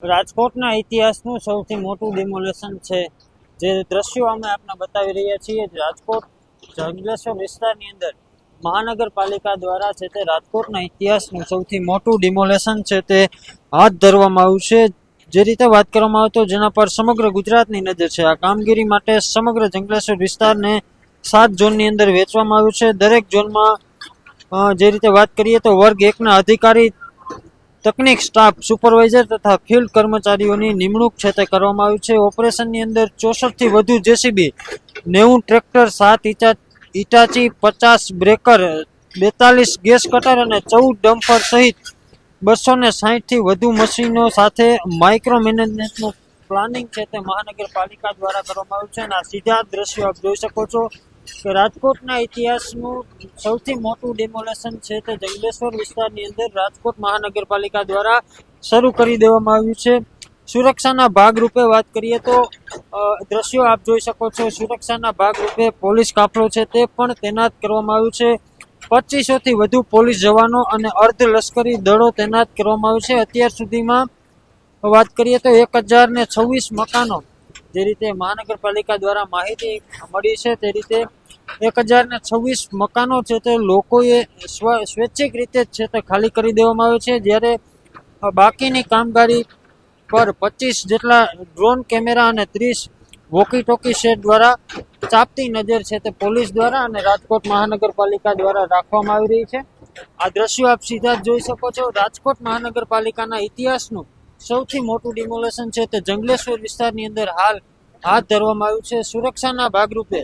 રાજકોટના ઇતિહાસનું સૌથી મોટું ડિમોલેશન છે. જે દ્રશ્યો અમે આપને બતાવી રહ્યા છીએ, રાજકોટ જંગલેશ્વર વિસ્તારની અંદર મહાનગરપાલિકા દ્વારા છે તે રાજકોટના ઇતિહાસનું સૌથી મોટું ડિમોલેશન છે તે હાથ ધરવામાં આવ્યું છે. જે રીતે વાત કરવામાં આવે તો જેના પર સમગ્ર ગુજરાતની નજર છે. આ કામગીરી માટે સમગ્ર જંગલેશ્વર વિસ્તારને 7 ઝોનની અંદર વહેંચવામાં આવ્યું છે. દરેક ઝોનમાં જે રીતે વાત કરીએ તો વર્ગ 1ના અધિકારી, તકનીક સ્ટાફ, સુપરવાઇઝર તથા ફિલ્ડ કર્મચારીઓની નિમણૂક છે તે કરવામાં આવી છે. ઓપરેશનની અંદર 64 થી વધુ JCB, 90 tractor, 7 ઇટાચી, 50 breaker, 42 gas cutter અને 14 ડમ્પર સહિત 260 થી વધુ મશીનો સાથે માઇક્રો મેનેજમેન્ટનું પ્લાનિંગ છે તે મહાનગરપાલિકા દ્વારા કરવામાં આવ્યું છે. અને આ સીધા દ્રશ્યો આપ જોઈ શકો છો કે રાજકોટના ઇતિહાસનું સૌથી મોટું ડિમોલેશન છે તે જંગલેશ્વર વિસ્તારની અંદર રાજકોટ મહાનગરપાલિકા દ્વારા શરૂ કરી દેવામાં આવ્યું છે. સુરક્ષાના ભાગરૂપે વાત કરીએ તો દ્રશ્યો આપ જોઈ શકો છો. સુરક્ષાના ભાગરૂપે પોલીસ કાફલો છે તે પણ તૈનાત કરવામાં આવ્યું છે. 2500 થી વધુ પોલીસ જવાનો અને અર્ધ લશ્કરી દળો તૈનાત કરવામાં આવ્યું છે. અત્યાર સુધીમાં વાત કરીએ તો 1026 મકાનો, જે રીતે મહાનગરપાલિકા દ્વારા માહિતી મળી છે તે રીતે 1026 મકાનો છે તે લોકોએ સ્વૈચ્છિક રીતે છે તે ખાલી કરી દેવામાં આવે છે. જ્યારે બાકીની કામગીરી પર 25 જેટલા ડ્રોન કેમેરા અને 30 વોકી ટોકી સેટ દ્વારા ચાંપતી નજર છે તે પોલીસ દ્વારા અને રાજકોટ મહાનગરપાલિકા દ્વારા રાખવામાં આવી રહી છે. આ દ્રશ્યો આપ સીધા જ જોઈ શકો છો. રાજકોટ મહાનગરપાલિકાના ઇતિહાસનું સૌથી મોટું ડિમોલેશન છે તે જંગલેશ્વર વિસ્તારની અંદર હાલ હાથ ધરવામાં આવ્યું છે. સુરક્ષાના ભાગરૂપે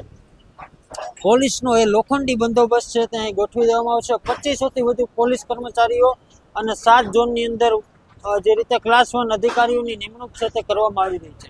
પોલીસનો એ લોખંડી બંદોબસ્ત છે તે અહીં ગોઠવી દેવામાં આવશે. 2500 થી વધુ પોલીસ કર્મચારીઓ અને 7 ઝોનની અંદર જે રીતે ક્લાસ 1 અધિકારીઓની નિમણૂક છે તે કરવામાં આવી રહી છે.